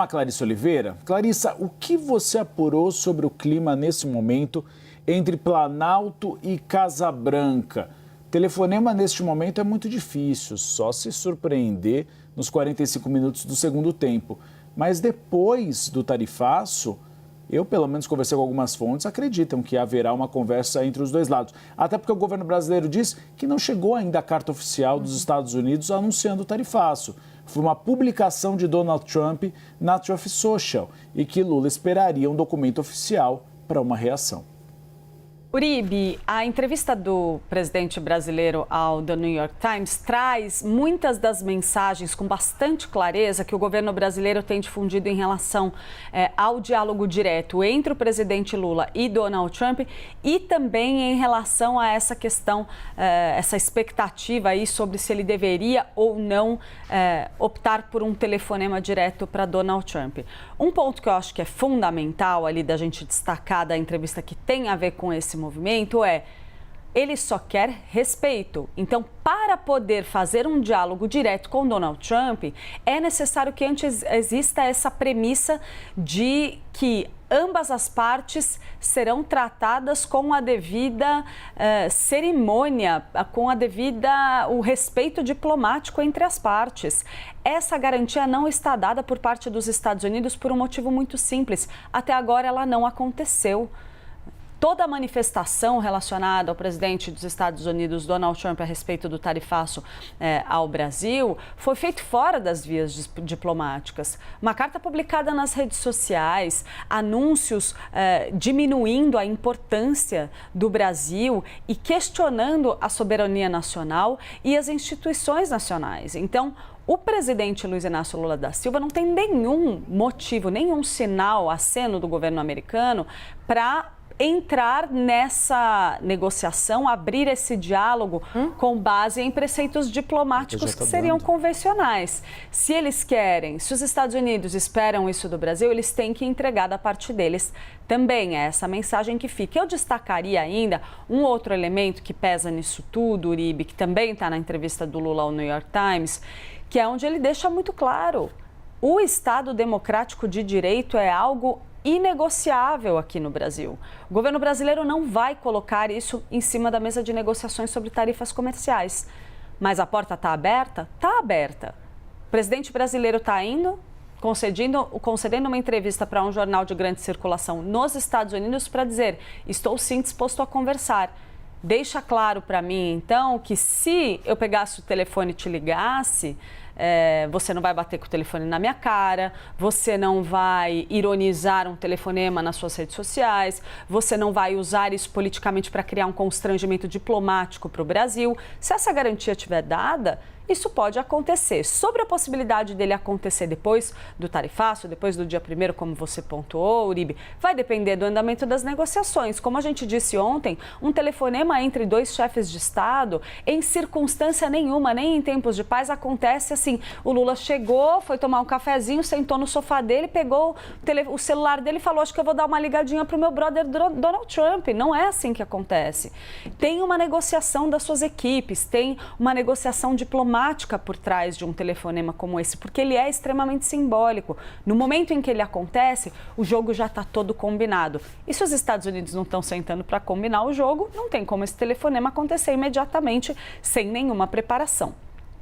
A Clarissa Oliveira. Clarissa, o que você apurou sobre o clima nesse momento entre Planalto e Casa Branca? Telefonema neste momento é muito difícil, só se surpreender nos 45 minutos do segundo tempo. Mas depois do tarifaço, eu pelo menos conversei com algumas fontes, acreditam que haverá uma conversa entre os dois lados. Até porque o governo brasileiro diz que não chegou ainda a carta oficial dos Estados Unidos anunciando o tarifaço. Foi uma publicação de Donald Trump na Truth Social e que Lula esperaria um documento oficial para uma reação. Uribe, a entrevista do presidente brasileiro ao The New York Times traz muitas das mensagens com bastante clareza que o governo brasileiro tem difundido em relação ao diálogo direto entre o presidente Lula e Donald Trump e também em relação a essa questão, essa expectativa aí sobre se ele deveria ou não optar por um telefonema direto para Donald Trump. Um ponto que eu acho que é fundamental ali da gente destacar da entrevista que tem a ver com esse movimento ele só quer respeito. Então, para poder fazer um diálogo direto com Donald Trump, é necessário que antes exista essa premissa de que ambas as partes serão tratadas com a devida cerimônia, com o respeito diplomático entre as partes. Essa garantia não está dada por parte dos Estados Unidos por um motivo muito simples. Até agora ela não aconteceu. Toda a manifestação relacionada ao presidente dos Estados Unidos, Donald Trump, a respeito do tarifaço ao Brasil, foi feita fora das vias diplomáticas. Uma carta publicada nas redes sociais, anúncios diminuindo a importância do Brasil e questionando a soberania nacional e as instituições nacionais. Então, o presidente Luiz Inácio Lula da Silva não tem nenhum motivo, nenhum sinal, aceno do governo americano para entrar nessa negociação, abrir esse diálogo com base em preceitos diplomáticos que seriam convencionais. Se eles querem, se os Estados Unidos esperam isso do Brasil, eles têm que entregar da parte deles também. É essa mensagem que fica. Eu destacaria ainda um outro elemento que pesa nisso tudo, Uribe, que também está na entrevista do Lula ao New York Times, que é onde ele deixa muito claro: o Estado democrático de direito é algo inegociável aqui no Brasil. O governo brasileiro não vai colocar isso em cima da mesa de negociações sobre tarifas comerciais. Mas a porta está aberta? Está aberta. O presidente brasileiro está indo, concedendo uma entrevista para um jornal de grande circulação nos Estados Unidos para dizer: estou sim disposto a conversar. Deixa claro para mim, então, que se eu pegasse o telefone e te ligasse, você não vai bater com o telefone na minha cara, você não vai ironizar um telefonema nas suas redes sociais, você não vai usar isso politicamente para criar um constrangimento diplomático para o Brasil. Se essa garantia estiver dada, isso pode acontecer. Sobre a possibilidade dele acontecer depois do tarifaço, depois do dia 1º, como você pontuou, Uribe, vai depender do andamento das negociações. Como a gente disse ontem, um telefonema entre dois chefes de Estado, em circunstância nenhuma, nem em tempos de paz, acontece assim: o Lula chegou, foi tomar um cafezinho, sentou no sofá dele, pegou o celular dele e falou: acho que eu vou dar uma ligadinha para o meu brother Donald Trump. Não é assim que acontece. Tem uma negociação das suas equipes, tem uma negociação diplomática por trás de um telefonema como esse, porque ele é extremamente simbólico. No momento em que ele acontece, o jogo já está todo combinado. E se os Estados Unidos não estão sentando para combinar o jogo, não tem como esse telefonema acontecer imediatamente, sem nenhuma preparação.